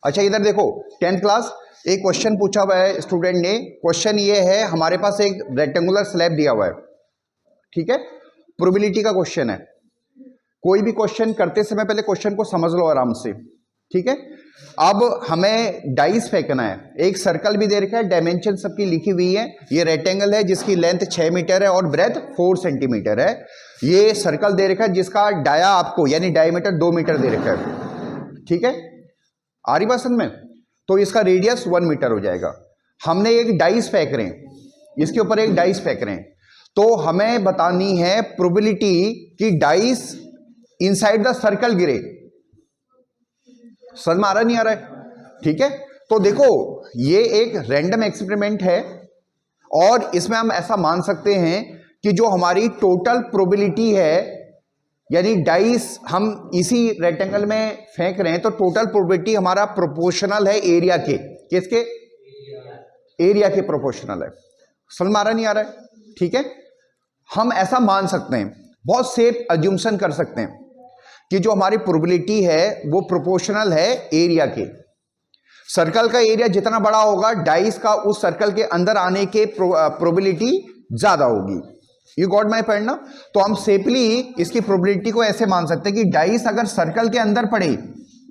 अच्छा इधर देखो 10th क्लास, एक क्वेश्चन पूछा हुआ है स्टूडेंट ने। क्वेश्चन ये है, हमारे पास एक रेक्टेंगुलर स्लैब दिया हुआ है, ठीक है, प्रोबेबिलिटी का क्वेश्चन है। कोई भी क्वेश्चन करते समय पहले क्वेश्चन को समझ लो आराम से, ठीक है। अब हमें डाइस फेंकना है। एक सर्कल भी दे रखा है, डायमेंशन सबकी लिखी हुई है। ये रेक्टेंगल है जिसकी लेंथ 6 मीटर है और ब्रेथ 4 सेंटीमीटर है। ये सर्कल दे रखा है जिसका डाया आपको यानी डायमीटर 2 मीटर दे रखा है, ठीक है। आ रही बात समझ में? तो इसका रेडियस 1 मीटर हो जाएगा। हमने एक डाइस फेंक रहे हैं, इसके ऊपर एक डाइस फेंक रहे हैं, तो हमें बतानी है प्रोबेबिलिटी कि डाइस इनसाइड द सर्कल गिरे। समझ में आ रहा नहीं आ रहा है? ठीक है। तो देखो ये एक रैंडम एक्सपेरिमेंट है और इसमें हम ऐसा मान सकते हैं कि जो हमारी टोटल प्रोबेबिलिटी है, यानी डाइस हम इसी रेक्टेंगल में फेंक रहे हैं, तो टोटल प्रोबेबिलिटी हमारा प्रोपोर्शनल है एरिया के। किसके? एरिया के प्रोपोर्शनल है। समझ में आ रहा नहीं आ रहा है? ठीक है। हम ऐसा मान सकते हैं, बहुत सेफ अज्यूमशन कर सकते हैं कि जो हमारी प्रोबेबिलिटी है वो प्रोपोर्शनल है एरिया के। सर्कल का एरिया जितना बड़ा होगा, डाइस का उस सर्कल के अंदर आने के प्रोबेबिलिटी ज्यादा होगी। यू गॉट माय पॉइंट ना? तो हम सेफली इसकी प्रोबेबिलिटी को ऐसे मान सकते हैं कि डाइस अगर सर्कल के अंदर पड़े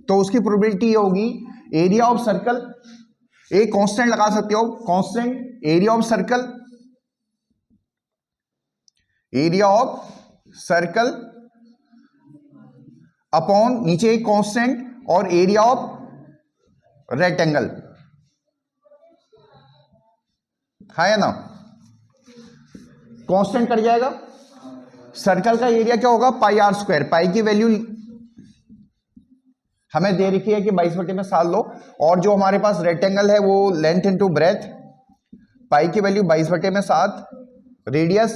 तो उसकी प्रोबेबिलिटी होगी एरिया ऑफ सर्कल। एक कांस्टेंट लगा सकते हो, constant area of circle, area of circle upon नीचे एक कांस्टेंट और एरिया ऑफ रेक्टेंगल, है ना? कांस्टेंट कट जाएगा। सर्कल का एरिया क्या होगा? पाई आर स्क्वायर। पाई की वैल्यू हमें दे रखी है कि 22/7 लो, और जो हमारे पास रेक्टेंगल है वो लेंथ इंटू ब्रेथ। पाई की वैल्यू 22/7, रेडियस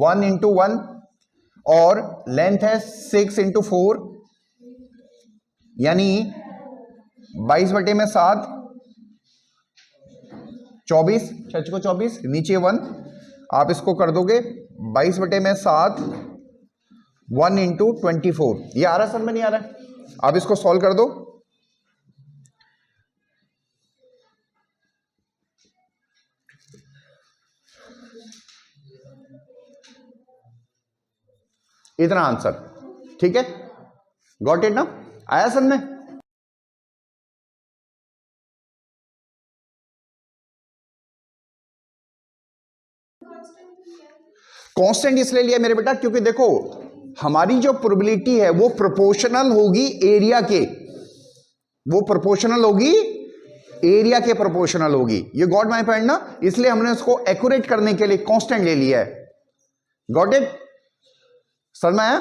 1 × 1 और लेंथ है 6 × 4, यानी 22/7 24, 6 को 24, नीचे 1, आप इसको कर दोगे 22/7 1 × 24। ये आ रहा है? सर में नहीं आ रहा है? आप इसको सॉल्व कर दो। इतना आंसर, ठीक है। गॉट इट ना? आया सर में? कांस्टेंट इसलिए लिया मेरे बेटा क्योंकि देखो हमारी जो प्रोबेबिलिटी है वो प्रोपोर्शनल होगी एरिया के, वो प्रोपोर्शनल होगी एरिया के, प्रोपोर्शनल होगी। ये गॉट माय पॉइंट ना? इसलिए हमने उसको एक्यूरेट करने के लिए कांस्टेंट ले लिया है। Got it? समझ में आया?